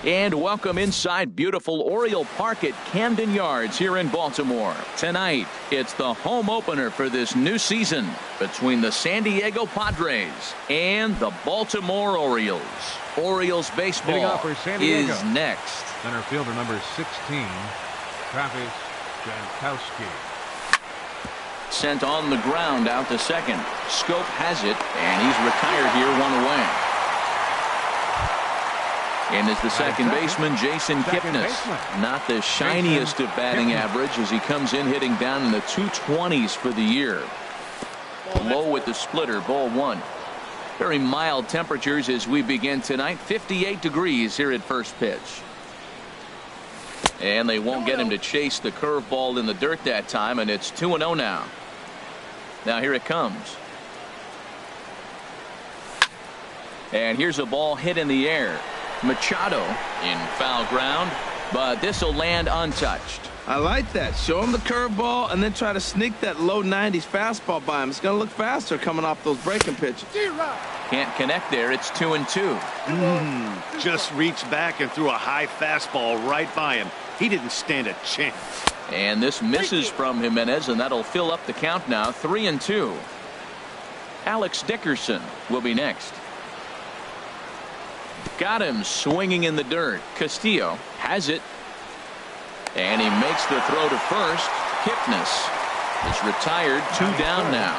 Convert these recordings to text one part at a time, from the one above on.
And welcome inside beautiful Oriole Park at Camden Yards here in Baltimore. Tonight, it's the home opener for this new season between the San Diego Padres and the Baltimore Orioles. Orioles baseball is next. Center fielder number 16, Travis Jankowski. Sent on the ground out to second. Scope has it, and he's retired here, one away. And is the second baseman, Jason Kipnis. Not the shiniest of batting average as he comes in hitting down in the 220s for the year. Low with the splitter, ball one. Very mild temperatures as we begin tonight. 58 degrees here at first pitch. And they won't get him to chase the curveball in the dirt that time, and it's 2-0 now. Now here it comes. And here's a ball hit in the air. Machado in foul ground, but this will land untouched. I like that. Show him the curveball and then try to sneak that low 90s fastball by him. It's going to look faster coming off those breaking pitches. Can't connect there. It's 2-2. Just reached back and threw a high fastball right by him. He didn't stand a chance. And this misses from Jimenez, and that'll fill up the count now. 3-2. Alex Dickerson will be next. Got him swinging in the dirt. Castillo has it. And he makes the throw to first. Kipnis is retired. 2 down now.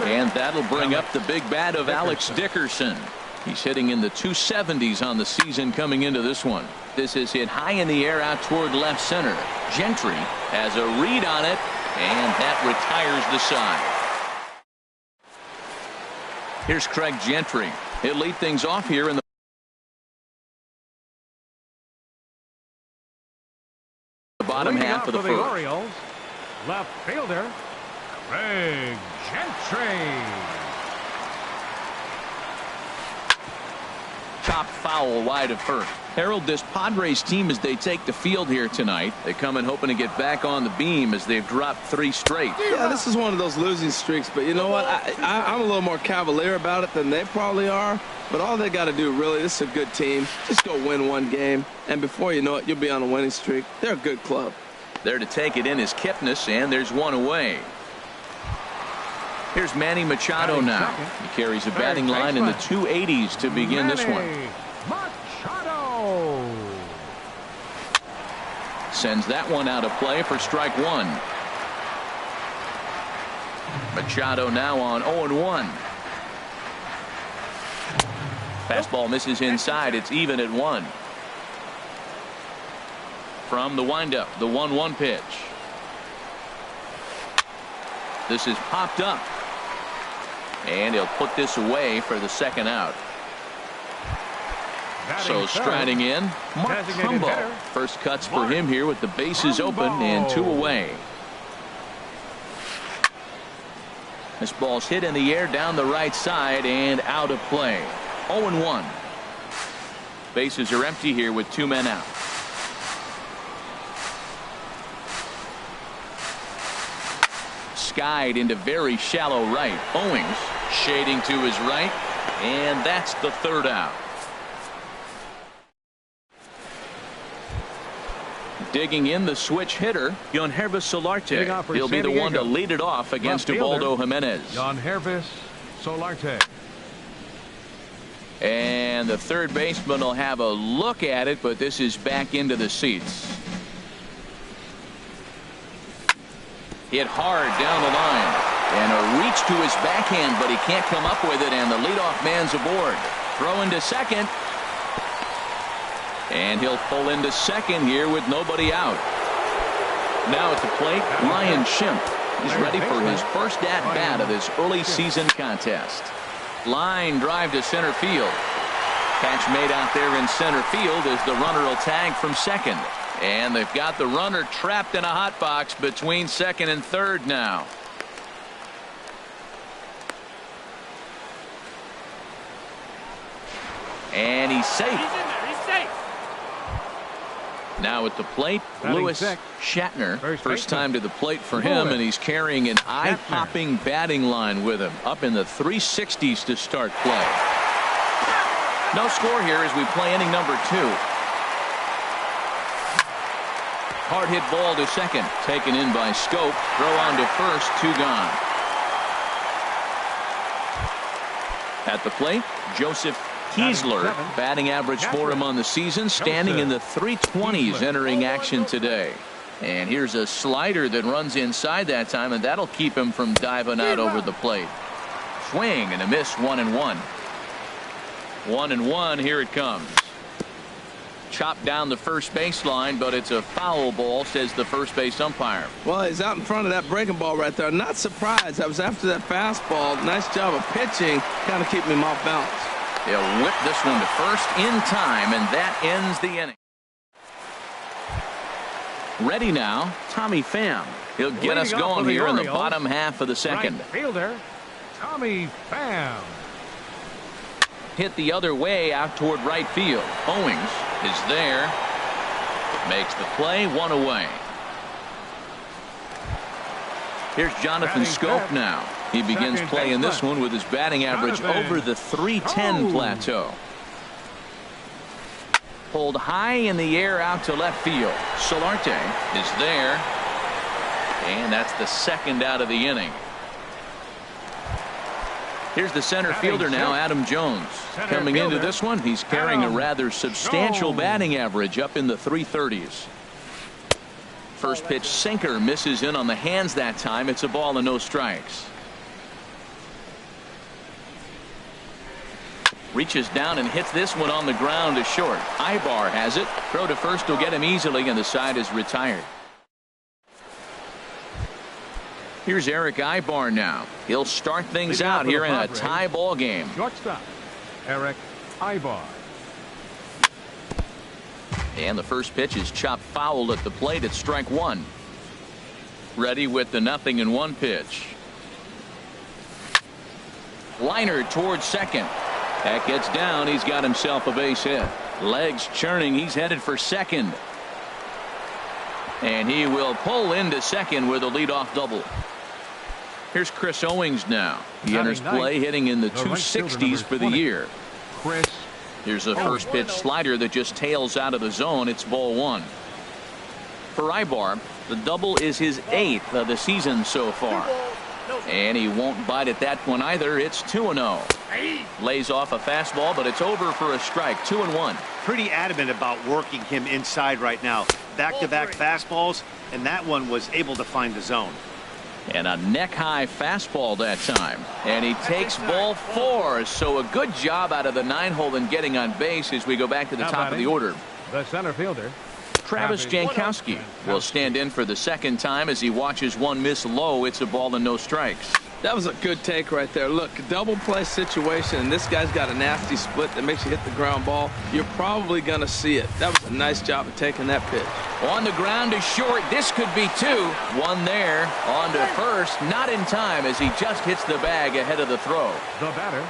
And that'll bring up the big bat of Alex Dickerson. He's hitting in the 270s on the season coming into this one. This is hit high in the air out toward left center. Gentry has a read on it, and that retires the side. Here's Craig Gentry. He'll lead things off here in the bottom half of the first. Orioles, left fielder Craig Gentry. Chopped foul wide of first. Harold, this Padres team, as they take the field here tonight, they come in hoping to get back on the beam as they've dropped 3 straight. Yeah, this is one of those losing streaks, but you know what? I'm a little more cavalier about it than they probably are. But all they got to do, really, this is a good team. Just go win one game, and before you know it, you'll be on a winning streak. They're a good club. There to take it in is Kipnis, and there's one away. Here's Manny Machado now. He carries a batting line in the 280s to begin this one. Machado sends that one out of play for strike one. Machado now on 0-1. Fastball misses inside. It's even at 1. From the windup, the 1-1 pitch. This is popped up. And he'll put this away for the second out. So striding in, Mark Trumbo. First cuts for him here with the bases open and 2 away. This ball's hit in the air down the right side and out of play. 0-1. Bases are empty here with 2 men out. Skied into very shallow right. Owings shading to his right, and that's the 3rd out. Digging in the switch hitter, Yangervis Solarte. He'll be the one to lead it off against Ubaldo Jimenez. Yangervis Solarte. And the third baseman will have a look at it, but this is back into the seats. Hit hard down the line, and a reach to his backhand, but he can't come up with it, and the leadoff man's aboard. Throw into second, and he'll pull into second here with nobody out. Now at the plate, Ryan Schimpf is ready for his first at-bat of this early season contest. Line drive to center field. Catch made out there in center field as the runner will tag from second. And they've got the runner trapped in a hot box between second and third now. And he's safe. He's safe. Now at the plate, Lewis Shatner. First time to the plate for him, and he's carrying an eye-popping batting line with him. Up in the 360s to start play. No score here as we play inning number 2. Hard hit ball to second. Taken in by Scope. Throw on to first. 2 gone. At the plate, Joseph Kiesler. Batting average for him on the season, standing in the 320s entering action today. And here's a slider that runs inside that time, and that'll keep him from diving out over the plate. Swing and a miss. 1-1. 1-1. Here it comes. Chopped down the first baseline, but it's a foul ball, says the first base umpire. Well, he's out in front of that breaking ball right there. Not surprised. I was after that fastball. Nice job of pitching, kind of keeping him off balance. They'll whip this one to first in time, and that ends the inning. Ready now, Tommy Pham. He'll get us going here in the bottom half of the second. Right fielder, Tommy Pham. Hit the other way out toward right field. Owings is there. Makes the play. 1 away. Here's Jonathan Scope now. He begins playing this one with his batting average over the 310 plateau. Pulled high in the air out to left field. Solarte is there. And that's the second out of the inning. Here's the center fielder now, Adam Jones. Coming into this one, he's carrying a rather substantial batting average up in the 330s. First pitch sinker misses in on the hands that time. It's a ball and no strikes. Reaches down and hits this one on the ground to short. Ibar has it. Throw to first will get him easily, and the side is retired. Here's Eric Ibar now. He'll start things out here in a tie ball game. Shortstop, Eric Ibar. And the first pitch is chopped foul at the plate. It's strike 1. Ready with the 0-1 pitch. Liner towards second. That gets down. He's got himself a base hit. Legs churning. He's headed for second. And he will pull into second with a leadoff double. Here's Chris Owings now. He enters play hitting in the 260s for the year. Chris. Here's a first pitch slider that just tails out of the zone. It's ball 1. For Ibar, the double is his 8th of the season so far. And he won't bite at that one either. It's 2-0. Lays off a fastball, but it's over for a strike. 2-1. Pretty adamant about working him inside right now. Back-to-back fastballs, and that one was able to find the zone. And a neck-high fastball that time. And he takes ball 4. So a good job out of the 9-hole in getting on base as we go back to the top of the order. The center fielder, Travis Jankowski will stand in for the second time as he watches one miss low. It's a ball and no strikes. That was a good take right there. Look, double play situation, and this guy's got a nasty split that makes you hit the ground ball. You're probably going to see it. That was a nice job of taking that pitch. On the ground to short. This could be 2. 1 there. On to first. Not in time as he just hits the bag ahead of the throw. the batter.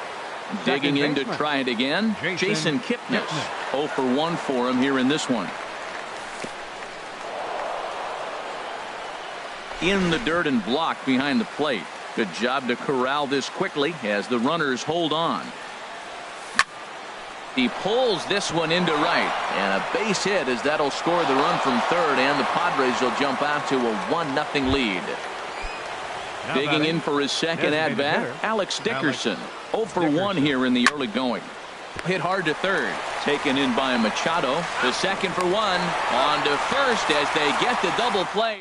Digging in to try it again. Jason Kipnis. 0 for 1 for him here in this one. In the dirt and blocked behind the plate. Good job to corral this quickly as the runners hold on. He pulls this one into right, and a base hit as that'll score the run from third, and the Padres will jump out to a 1-0 lead. Digging in for his second at bat, Alex Dickerson. 0 for 1 here in the early going. Hit hard to third. Taken in by Machado. The second for 1. On to first as they get the double play.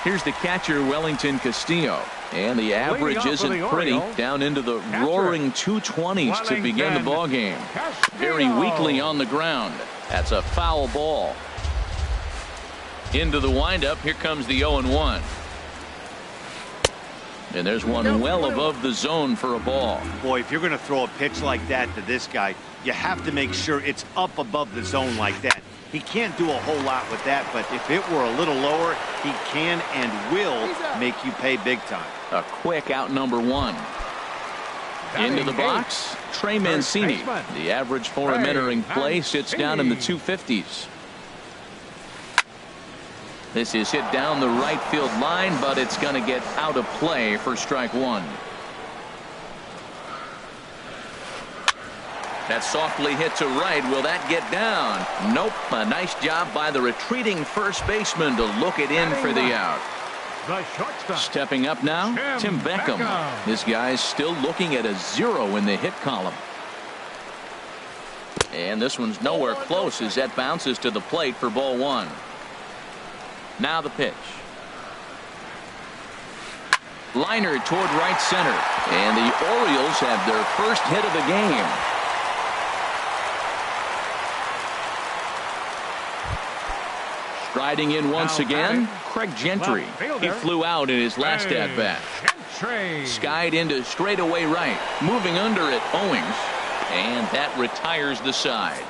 Here's the catcher, Wellington Castillo. And the average isn't pretty. Down into the roaring 220s to begin the ball game. Very weakly on the ground. That's a foul ball. Into the windup. Here comes the 0-1. And there's one well above the zone for a ball. Boy, if you're going to throw a pitch like that to this guy, you have to make sure it's up above the zone like that. He can't do a whole lot with that, but if it were a little lower, he can and will make you pay big time. A quick out number 1. Into the box, Trey Mancini. The average for him entering play sits down in the 250s. This is hit down the right field line, but it's going to get out of play for strike 1. That softly hit to right. Will that get down? Nope. A nice job by the retreating first baseman to look it in for the out. The shortstop. Stepping up now, Tim Beckham. This guy's still looking at a 0 in the hit column. And this one's nowhere close as that bounces to the plate for ball 1. Now the pitch. Liner toward right center. And the Orioles have their first hit of the game. Striding in once again, Craig Gentry. He flew out in his last at-bat. Skied into straightaway right. Moving under it, Owings. And that retires the side.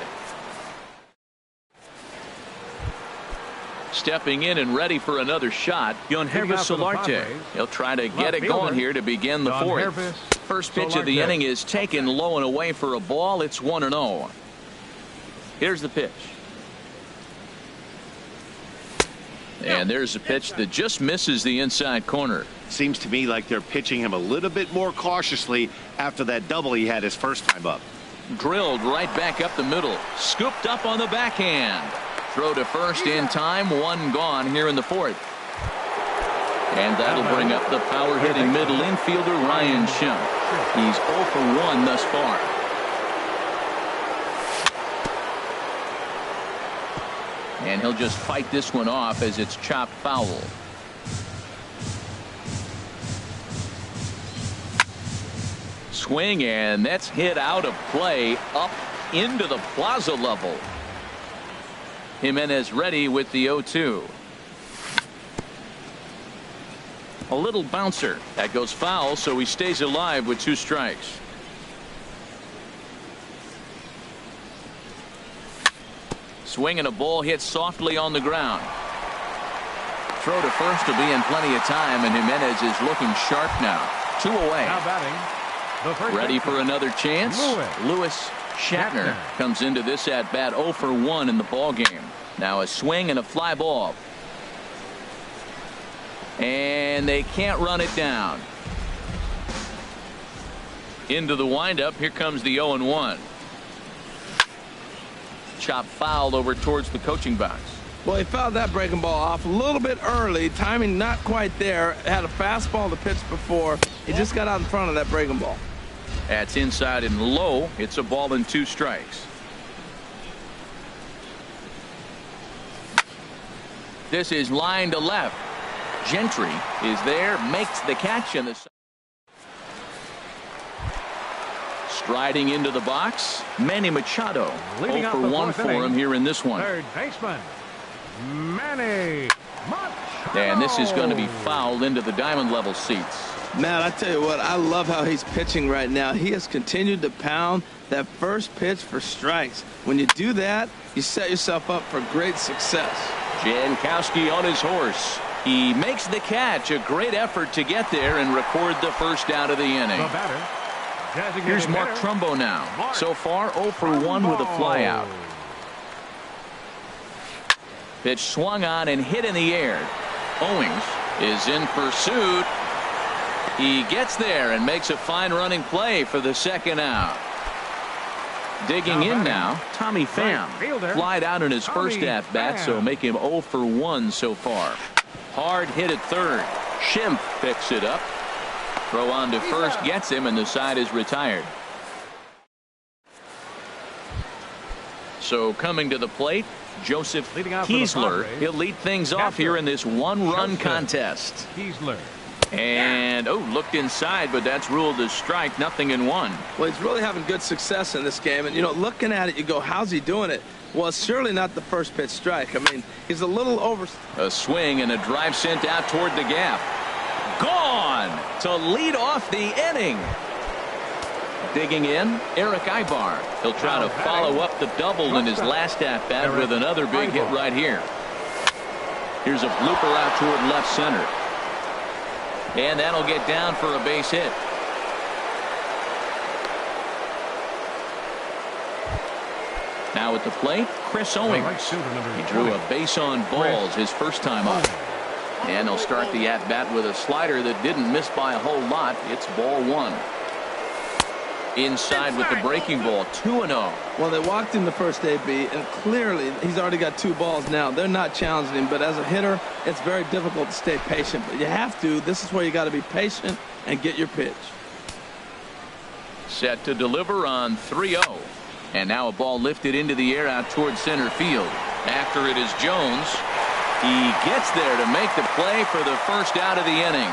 Stepping in and ready for another shot, Yonhervis Solarte. He'll try to get it going here to begin the 4th. First pitch of the inning is taken low and away for a ball. It's 1-0. Here's the pitch. And there's a pitch that just misses the inside corner. Seems to me like they're pitching him a little bit more cautiously after that double he had his first time up. Drilled right back up the middle. Scooped up on the backhand. Throw to first in time. 1 gone here in the 4th. And that'll bring up the power-hitting middle infielder Ryan Schimpf. He's 0 for 1 thus far. And he'll just fight this one off as it's chopped foul. Swing, and that's hit out of play up into the plaza level. Jimenez ready with the 0-2. A little bouncer. That goes foul, so he stays alive with 2 strikes. Swing and a ball hit softly on the ground. Throw to first will be in plenty of time, and Jimenez is looking sharp now. 2 away. Now batting. Ready for another chance? Lewis Shatner comes into this at bat 0 for 1 in the ball game. Now a swing and a fly ball. And they can't run it down. Into the windup. Here comes the 0-1. Chop fouled over towards the coaching box. Well, he fouled that breaking ball off a little bit early. Timing not quite there. Had a fastball to pitch before. He just got out in front of that breaking ball. That's inside and low. It's a ball and 2 strikes. This is line to left. Gentry is there, makes the catch, and the striding into the box, Manny Machado. 0 for 1 for him here in this one. Third baseman, Manny Machado. And this is going to be fouled into the diamond level seats. Man, I tell you what, I love how he's pitching right now. He has continued to pound that first pitch for strikes. When you do that, you set yourself up for great success. Jankowski on his horse. He makes the catch. A great effort to get there and record the first out of the inning. The batter, here's Mark Trumbo now. So far 0 for 1 with a flyout. Pitch swung on and hit in the air. Owings is in pursuit. He gets there and makes a fine running play for the second out. Digging in now, Tommy Pham. Flied out in his first at-bat, so make him 0 for 1 so far. Hard hit at third. Schimpf picks it up. Throw on to first gets him, and the side is retired. So coming to the plate, Joseph Kiesler. He'll lead things off here in this 1-run contest. And looked inside, but that's ruled as strike. 0-1. Well, he's really having good success in this game, and looking at it, you go, how's he doing it? Well, it's surely not the first pitch strike. I mean, he's a little over. A swing and a drive sent out toward the gap. Gone to lead off the inning. Digging in, Eric Ibar. He'll try to follow up the double in his last at bat with another big hit right here. Here's a blooper out toward left center. And that'll get down for a base hit. Now at the plate, Chris Owings. He drew a base on balls his first time up. And he'll start the at-bat with a slider that didn't miss by a whole lot. It's ball 1. Inside with the breaking ball, 2-0. Well, they walked in the first AB, and clearly he's already got 2 balls now. They're not challenging him, but as a hitter, it's very difficult to stay patient. But you have to. This is where you got to be patient and get your pitch. Set to deliver on 3-0. And now a ball lifted into the air out towards center field. After it is Jones. He gets there to make the play for the first out of the inning.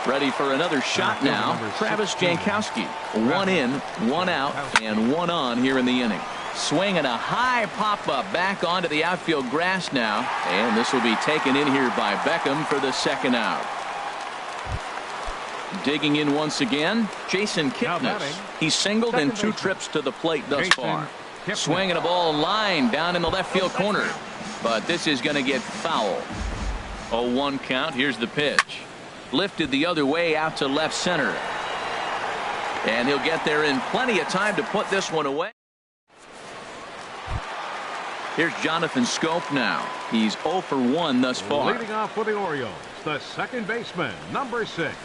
Ready for another shot now. Travis Jankowski. 1 in, 1 out, and 1 on here in the inning. Swinging a high pop-up back onto the outfield grass now. And this will be taken in here by Beckham for the second out. Digging in once again, Jason Kipnis. He's singled in 2 trips to the plate thus far. Swinging a ball line down in the left field corner. But this is going to get foul. 0-1 count. Here's the pitch. Lifted the other way out to left center. And he'll get there in plenty of time to put this one away. Here's Jonathan Scope now. He's 0 for 1 thus far. Leading off for the Orioles, the second baseman, number 6.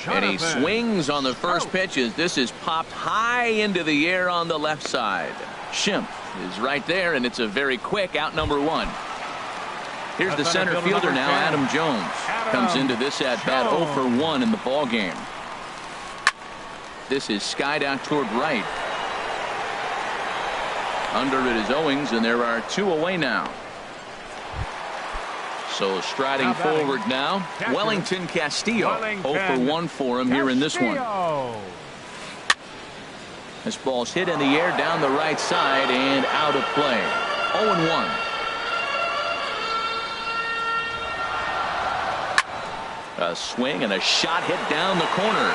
And he swings on the first pitch as this is popped high into the air on the left side. Schimpf is right there, and it's a very quick out number 1. Here's the center fielder now, Adam Jones. Comes into this at bat 0 for 1 in the ball game. This is skied out toward right. Under it is Owings, and there are 2 away now. So striding forward now, Wellington Castillo. 0 for 1 for him here in this one. This ball's hit in the air down the right side and out of play. 0-1. A swing and a shot hit down the corner.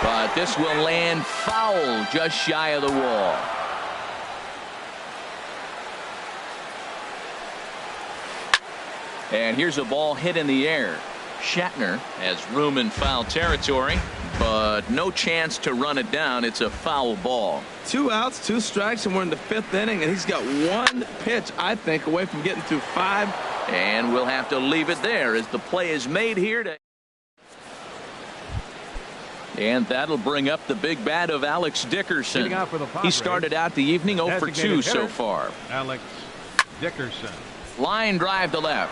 But this will land foul just shy of the wall. And here's a ball hit in the air. Shatner has room in foul territory, but no chance to run it down. It's a foul ball. 2 outs, 2 strikes, and we're in the 5th inning, and he's got 1 pitch, I think, away from getting through 5. And we'll have to leave it there as the play is made here to. And that'll bring up the big bat of Alex Dickerson. He started out the evening 0 for 2 so far. Alex Dickerson. Line drive to left.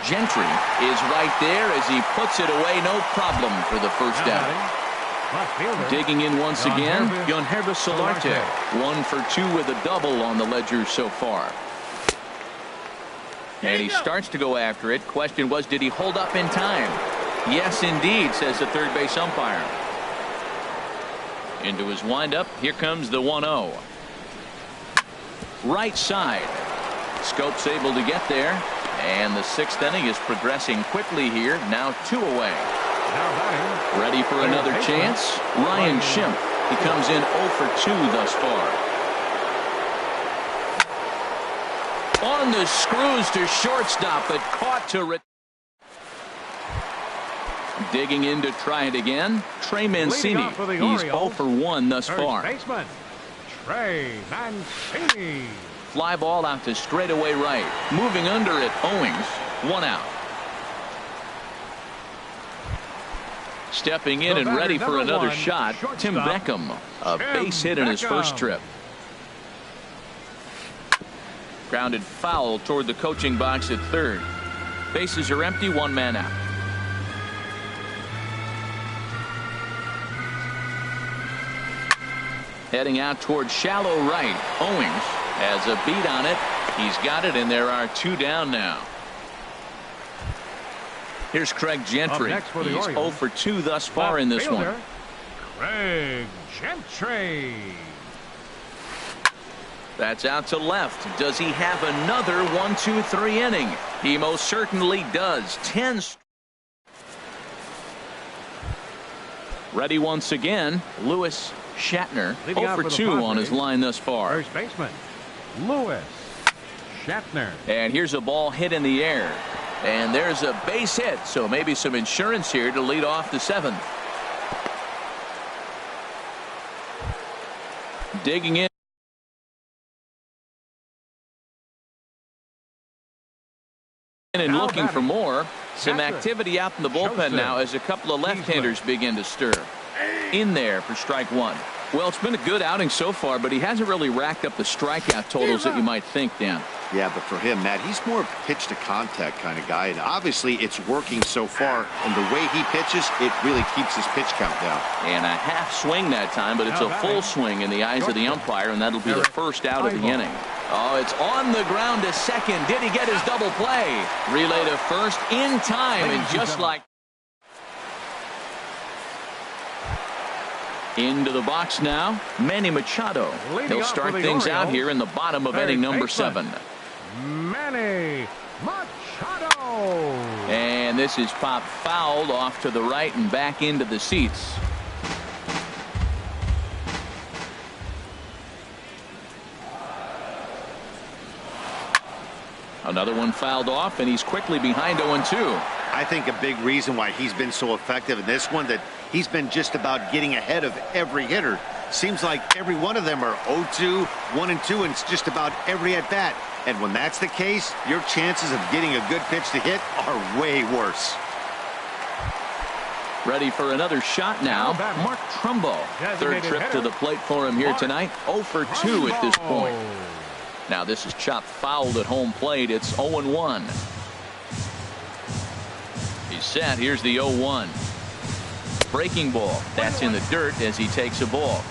Gentry is right there as he puts it away, no problem for the first out. Digging in once again, Yonhervis Solarte. 1 for 2 with a double on the ledger so far. And he starts to go after it. Question was, did he hold up in time? Yes, indeed, says the third base umpire. Into his windup. Here comes the 1-0. Right side. Scope's able to get there. And the 6th inning is progressing quickly here. Now 2 away. Ready for another chance. Ryan Schimpf. He comes in 0 for 2 thus far. On the screws to shortstop, but caught to digging in to try it again. Trey Mancini. He's 0 for 1 thus far. Baseman, Trey Mancini. Fly ball out to straightaway right. Moving under it, Owings. 1 out. Stepping in and ready for another shot, Tim Beckham. A base hit in his first trip. Grounded foul toward the coaching box at third. Bases are empty, 1 man out. Heading out toward shallow right. Owings has a beat on it. He's got it, and there are 2 down now. Here's Craig Gentry. He's 0 for 2 thus far in this one. Craig Gentry. That's out to left. Does he have another 1-2-3 inning? He most certainly does. 10. Ready once again. Lewis Shatner. 0 for 2 on his line thus far. First baseman Lewis Shatner. And here's a ball hit in the air. And there's a base hit, so maybe some insurance here to lead off the 7th. Digging in. And looking for more. Some activity out in the bullpen now as a couple of left-handers begin to stir. in there for strike one. Well, it's been a good outing so far, but he hasn't really racked up the strikeout totals that you might think, Dan. Yeah, but for him, Matt, he's more pitch to contact kind of guy, and obviously it's working so far, and the way he pitches, it really keeps his pitch count down. And a half swing that time, but it's a full swing in the eyes of the umpire, and that'll be the first out of the inning. Oh, it's on the ground to second. Did he get his double play? Relay to first in time, and just like into the box now, Manny Machado. He'll start things out here in the bottom of inning number 7. Manny Machado. And this is popped fouled off to the right and back into the seats. Another one fouled off, and he's quickly behind 0-2. I think a big reason why he's been so effective in this one, that he's been just about getting ahead of every hitter. Seems like every one of them are 0-2, 1-2, and it's just about every at bat. And when that's the case, your chances of getting a good pitch to hit are way worse. Ready for another shot now. Mark Trumbo. Third trip to the plate for him here tonight. 0 for 2 at this point. Now this is chopped fouled at home plate. It's 0-1. He's set. Here's the 0-1. Breaking ball. That's in the dirt as he takes a ball.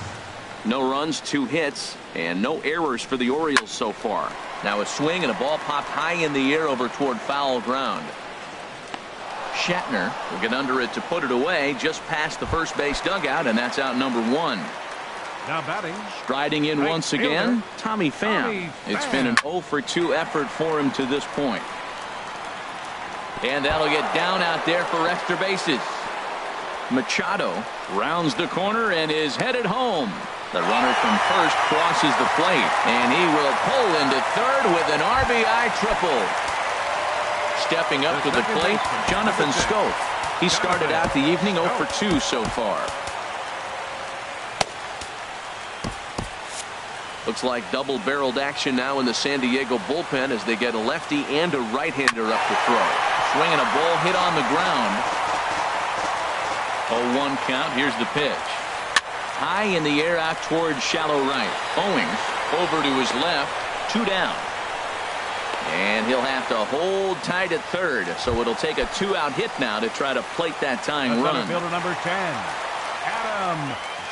No runs, 2 hits, and no errors for the Orioles so far. Now a swing and a ball popped high in the air over toward foul ground. Shatner will get under it to put it away just past the first base dugout, and that's out number 1. Now batting. Striding in once again, Tommy Pham. It's been an 0 for 2 effort for him to this point. And that'll get down out there for extra bases. Machado rounds the corner and is headed home. The runner from first crosses the plate, and he will pull into third with an RBI triple. Stepping up to the plate, Jonathan Schoaf. He started out the evening 0 for 2 so far. Looks like double-barreled action now in the San Diego bullpen as they get a lefty and a right-hander up to throw. Swinging a ball hit on the ground. 0-1 count. Here's the pitch. High in the air out towards shallow right. Owings over to his left. 2 down. And he'll have to hold tight at third, so it'll take a 2-out hit now to try to plate that tying run. Fielder number 10, Adam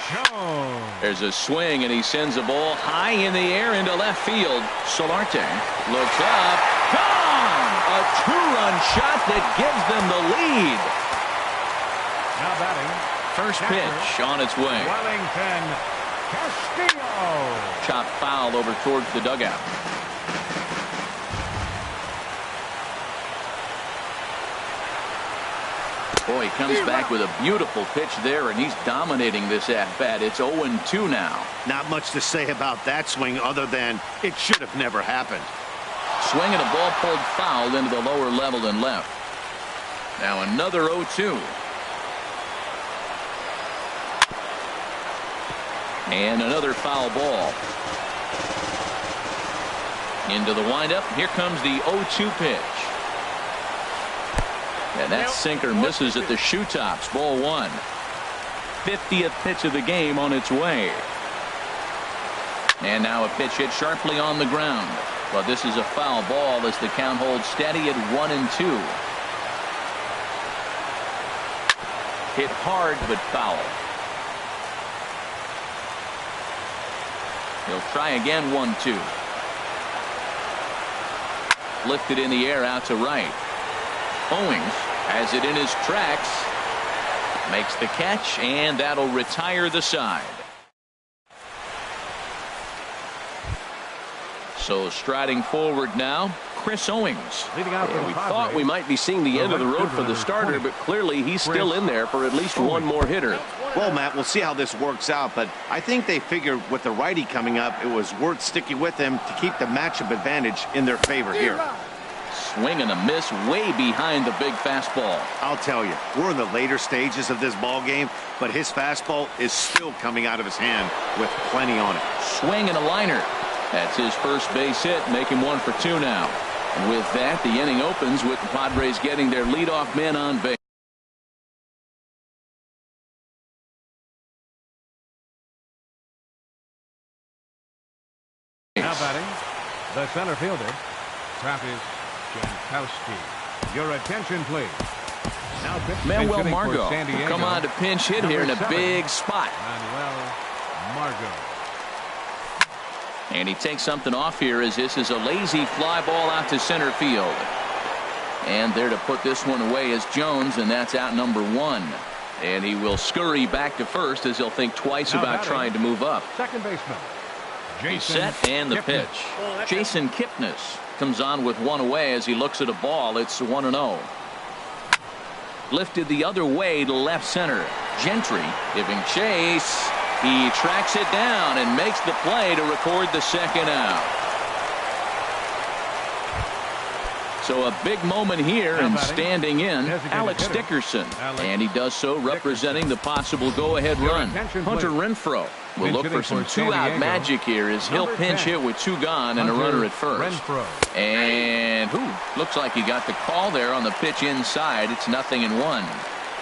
Jones. There's a swing, and he sends a ball high in the air into left field. Solarte looks up. Gone! A 2-run shot that gives them the lead. Now batting. First pitch on its way. Wellington Castillo. Chopped foul over towards the dugout. Boy, he comes back with a beautiful pitch there, and he's dominating this at-bat. It's 0-2 now. Not much to say about that swing other than it should have never happened. Swing and a ball pulled foul into the lower level and left. Now another 0-2. And another foul ball. Into the windup. Here comes the 0-2 pitch. And that sinker misses at the shoe tops. Ball 1. 50th pitch of the game on its way. And now a pitch hit sharply on the ground. But this is a foul ball as the count holds steady at 1-2. Hit hard but foul. He'll try again. 1-2. Lifted in the air out to right. Owings has it in his tracks, makes the catch, and that'll retire the side. So striding forward now, Chris Owings. We thought we might be seeing the end of the road for the starter, but clearly he's still in there for at least one more hitter. Well, Matt, we'll see how this works out, but I think they figured with the righty coming up, it was worth sticking with him to keep the matchup advantage in their favor here. Swing and a miss way behind the big fastball. I'll tell you, we're in the later stages of this ball game, but his fastball is still coming out of his hand with plenty on it. Swing and a liner. That's his first base hit, making 1 for 2 now. And with that, the inning opens with the Padres getting their leadoff man on base. batting, the center fielder, Travis Jankowski. Your attention, please. Now Manuel Margot will come on to pinch hit here in a big spot. Manuel Margot. And he takes something off here as this is a lazy fly ball out to center field. And there to put this one away is Jones, and that's out number 1. And he will scurry back to first as he'll think twice about trying to move up. Second baseman. He's set and the pitch. Jason Kipnis comes on with one away as he looks at a ball. It's 1-0. Lifted the other way to left center. Gentry giving chase. He tracks it down and makes the play to record the second out. So a big moment here, and standing in, Alex Dickerson. And he does so representing the possible go-ahead run. Hunter Renfroe will look for some two-out magic here as he'll pinch hit with 2 gone and a runner at first. And looks like he got the call there on the pitch inside. It's 0-1.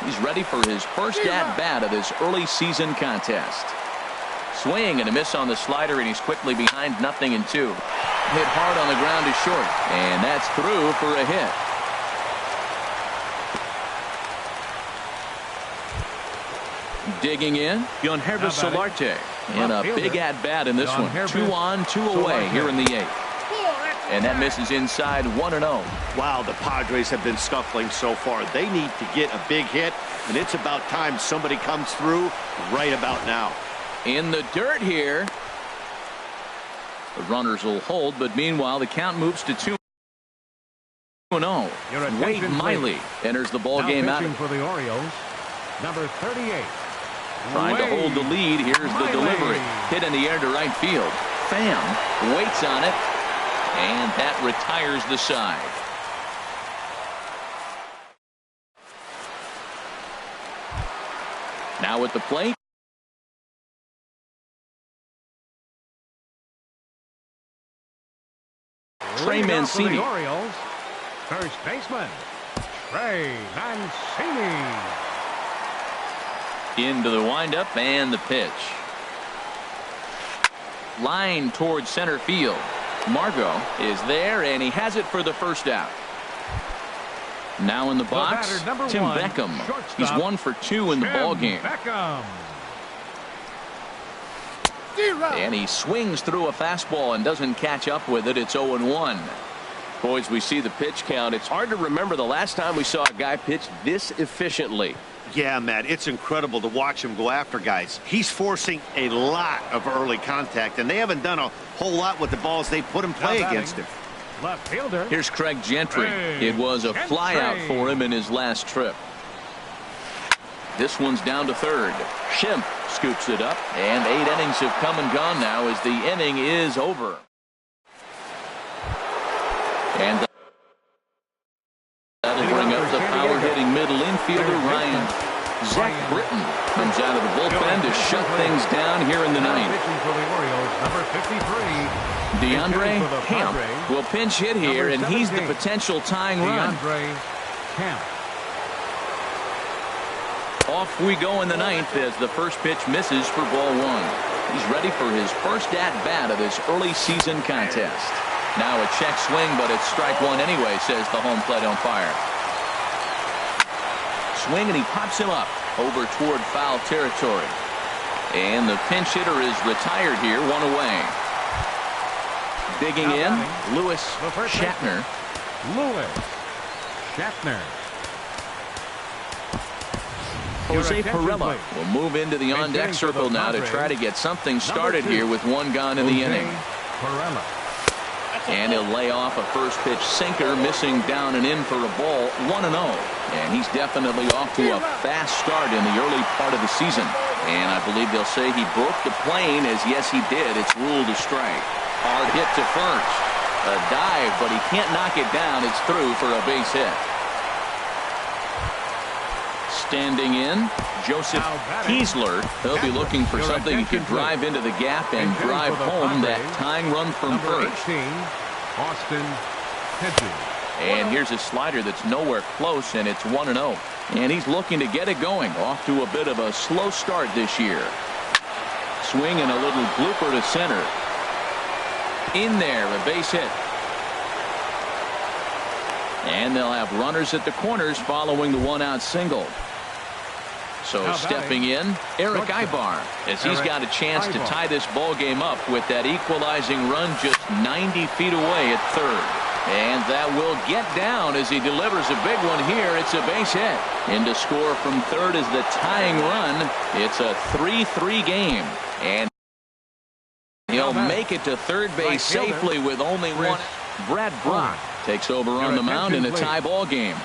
He's ready for his first at-bat of this early season contest. Swing and a miss on the slider, and he's quickly behind 0-2. Hit hard on the ground to short, and that's through for a hit. Digging in, Yonhervis Solarte. And a big at-bat in this one. 2 on, 2 away here in the 8th. And that misses inside 1-0. Wow, the Padres have been scuffling so far. They need to get a big hit, and it's about time somebody comes through right about now. In the dirt here. The runners will hold, but meanwhile the count moves to 2-0. Wade Miley enters the ball game out for the Orioles, number 38. Trying to hold the lead. Here's the delivery. Hit in the air to right field. Pham waits on it, and that retires the side. Now at the plate, Trey Mancini. Orioles, first baseman, Trey Mancini. Into the windup and the pitch. Line towards center field. Margot is there, and he has it for the first out. Now in the box, Tim Beckham. He's 1 for 2 in the ball game. And he swings through a fastball and doesn't catch up with it. It's 0-1. Boys, we see the pitch count. It's hard to remember the last time we saw a guy pitch this efficiently. Yeah, Matt, it's incredible to watch him go after guys. He's forcing a lot of early contact, and they haven't done a whole lot with the balls they put in play against him. Left fielder. Here's Craig Gentry. It was a flyout for him in his last trip. This one's down to third. Schimpf scoops it up, and 8 innings have come and gone now as the inning is over. And that'll bring up the power-hitting middle infielder, Ryan. Zach Britton comes out of the bullpen to shut things down here in the 9th. DeAndre Camp will pinch hit here, and he's the potential tying run. Off we go in the 9th as the first pitch misses for ball 1. He's ready for his first at-bat of this early season contest. Now a check swing, but it's strike 1 anyway, says the home plate umpire. Swing, and he pops him up over toward foul territory. And the pinch hitter is retired here, 1 away. Digging in, Lewis Shatner. Jose Pirela will move into the on-deck circle now to try to get something started here with 1 gone in the inning. And he'll lay off a first pitch sinker, missing down and in for a ball, 1-0. And he's definitely off to a fast start in the early part of the season. And I believe they'll say he broke the plane, as yes he did. It's ruled a strike. Hard hit to first. A dive, but he can't knock it down. It's through for a base hit. Standing in, Joseph Kiesler. He'll be looking for something he can drive into the gap and drive home that tying run from first. And here's a slider that's nowhere close, and it's 1-0. And he's looking to get it going. Off to a bit of a slow start this year. Swing and a little blooper to center. In there, a base hit. And they'll have runners at the corners following the one-out single. So stepping in, Eric Ibar, as he's got a chance to tie this ball game up with that equalizing run just 90 feet away at third. And that will get down as he delivers a big one here. It's a base hit. In to score from third is the tying run. It's a 3-3 game. And he'll make it to third base safely with only one. Brad Brock takes over on the mound in a tie ball game.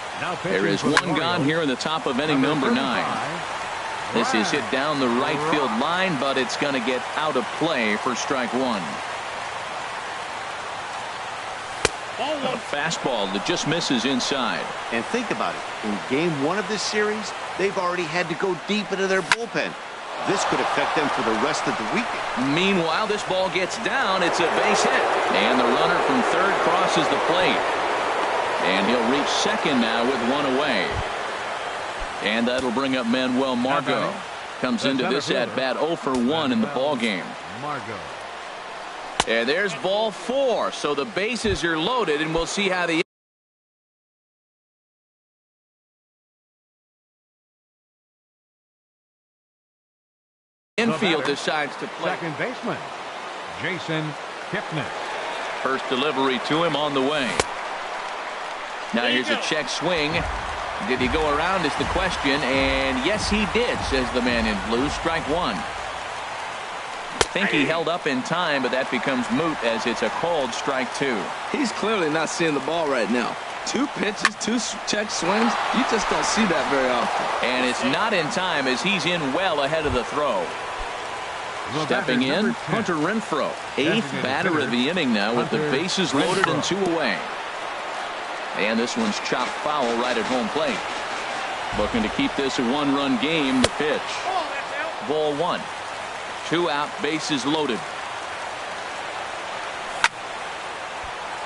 There is one gone here in the top of inning number 9. This is hit down the right field line, but it's going to get out of play for strike one. A fastball that just misses inside. And think about it. In game 1 of this series, they've already had to go deep into their bullpen. This could affect them for the rest of the weekend. Meanwhile, this ball gets down. It's a base hit. And the runner from third crosses the plate. And he'll reach second now with one away. And that'll bring up Manuel Margot. Comes into this at-bat 0 for 1 in the ball game. And there's ball 4. So the bases are loaded, and we'll see how the infield decides to play. Second baseman, Jason Kipnis. First delivery to him on the way. Now here's a check swing. Did he go around is the question, and yes he did, says the man in blue. Strike one. Think he held up in time, but that becomes moot as it's a called strike two. He's clearly not seeing the ball right now. 2 pitches, 2 check swings. You just don't see that very often. And it's not in time as he's in well ahead of the throw. Stepping in, Hunter Renfroe. 8th batter of the inning now with the bases loaded and 2 away. And this one's chopped foul right at home plate. Looking to keep this a 1-run game. The pitch. Ball 1. 2 out, bases loaded.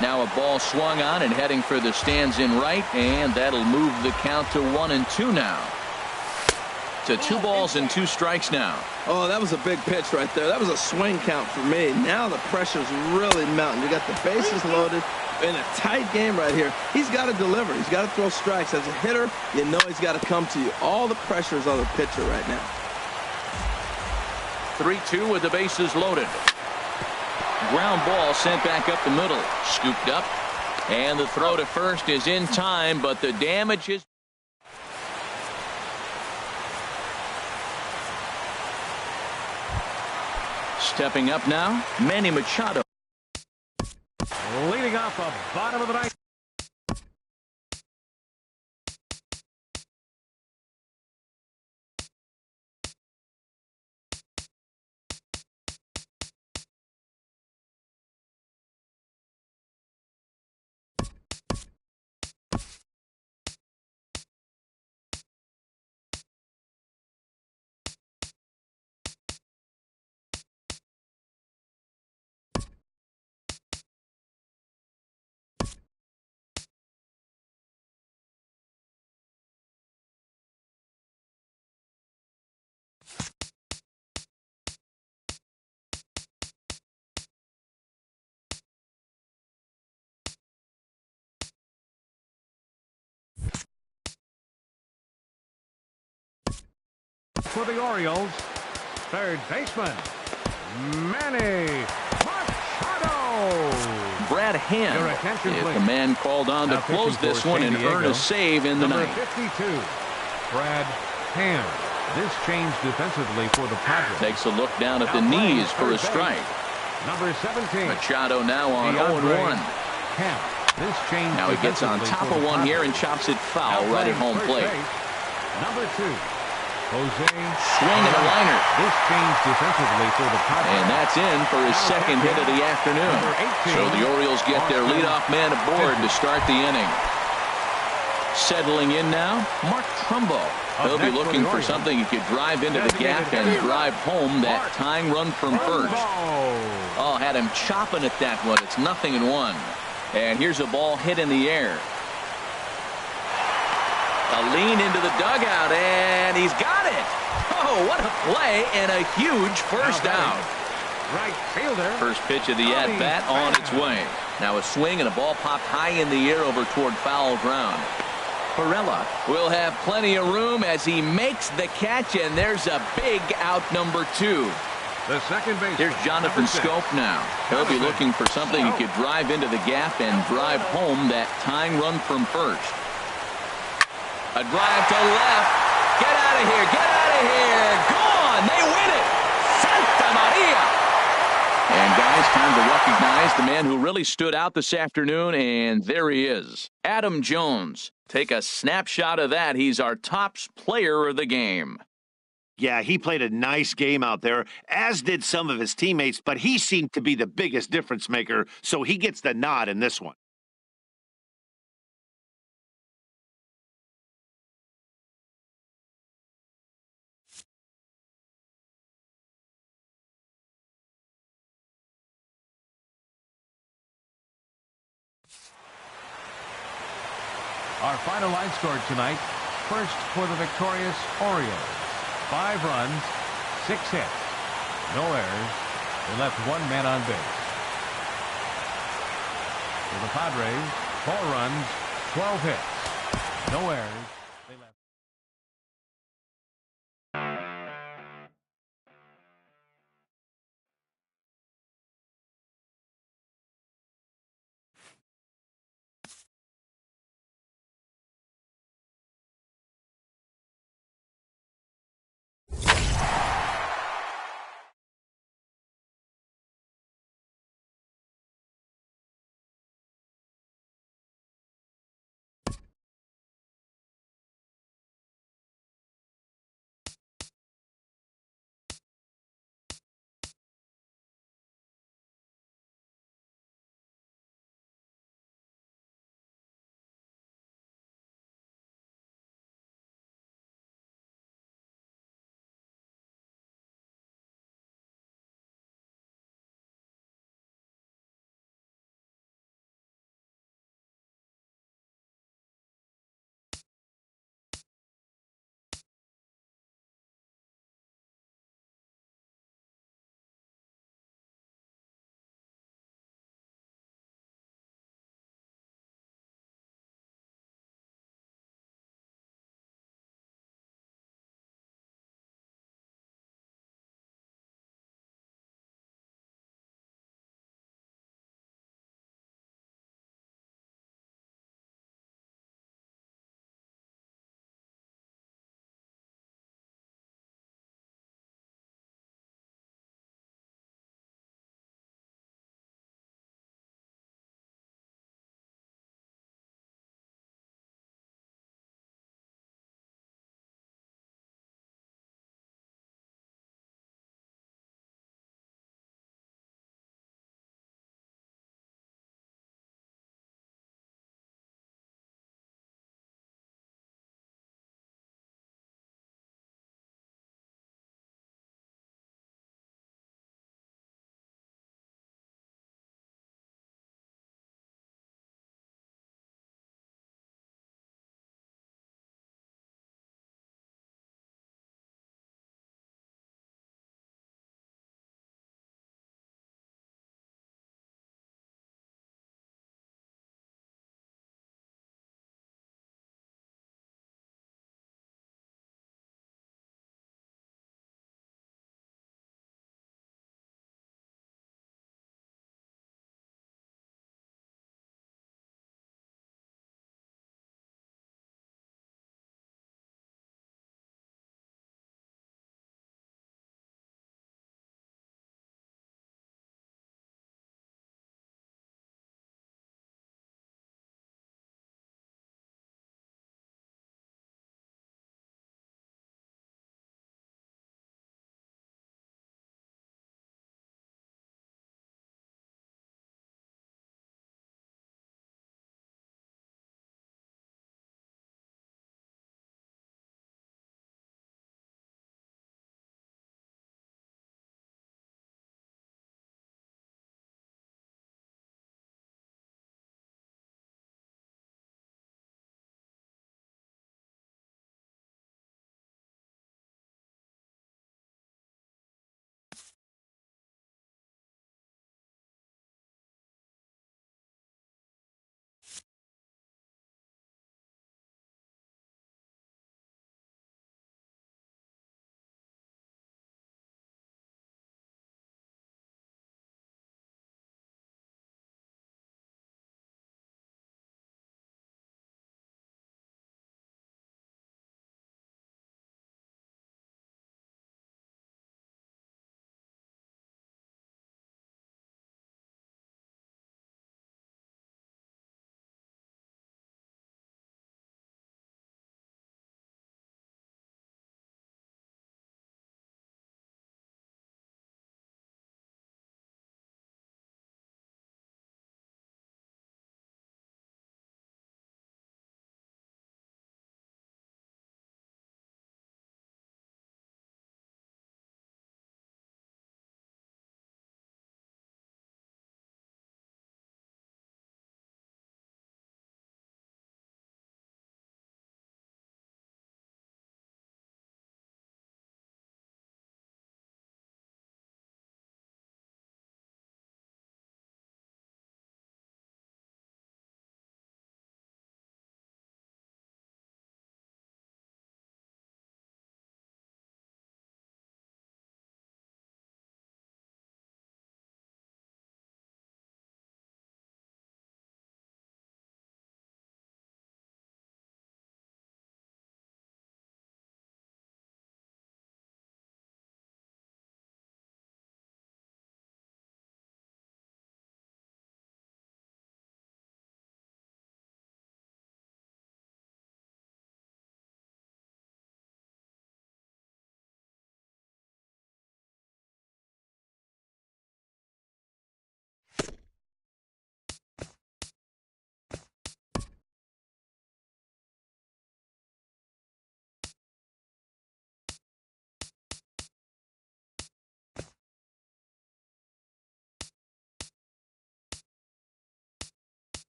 Now a ball swung on and heading for the stands in right, and that'll move the count to 1-2 now. To 2 balls and 2 strikes now. Oh, that was a big pitch right there. That was a swing count for me. Now the pressure's really mounting. You got the bases loaded in a tight game right here. He's got to deliver. He's got to throw strikes. As a hitter, you know he's got to come to you. All the pressure is on the pitcher right now. 3-2 with the bases loaded. Ground ball sent back up the middle. Scooped up. And the throw to first is in time, but the damage is. Stepping up now, Manny Machado. Leading off the bottom of the ninth. For the Orioles, third baseman, Manny Machado. Brad Hand is the man called on to close this one and earn a save in the ninth. 52, Brad Hand. This change defensively for the Padres. Takes a look down at the knees for a strike. Number 17. Machado now on 0-1. This change now he gets on top of one here and chops it foul right at home plate. Number 2. Jose swing and a liner. This change defensively for the Padres. And that's in for his second hit of the afternoon. So the Orioles get their leadoff man aboard to start the inning. Settling in now, Mark Trumbo. He'll be looking for something he could drive into the gap and drive home that tying run from first. Oh, had him chopping at that one. It's 0-1. And here's a ball hit in the air. A lean into the dugout, and he's got it. Oh, what a play and a huge first out. Right fielder. First pitch of the at-bat on its way. Now a swing and a ball popped high in the air over toward foul ground. Perella will have plenty of room as he makes the catch, and there's a big out, number 2. The second base. Here's Jonathan Scope now. He'll be looking for something he could drive into the gap and drive home that tying run from first. A drive to left. Get out of here. Get out of here. Gone. They win it. Santa Maria. And guys, time to recognize the man who really stood out this afternoon, and there he is. Adam Jones. Take a snapshot of that. He's our top player of the game. Yeah, he played a nice game out there, as did some of his teammates, but he seemed to be the biggest difference maker, so he gets the nod in this one. Our final line score tonight. First for the victorious Orioles. 5 runs, 6 hits, no errors. They left 1 man on base. For the Padres, 4 runs, 12 hits, no errors.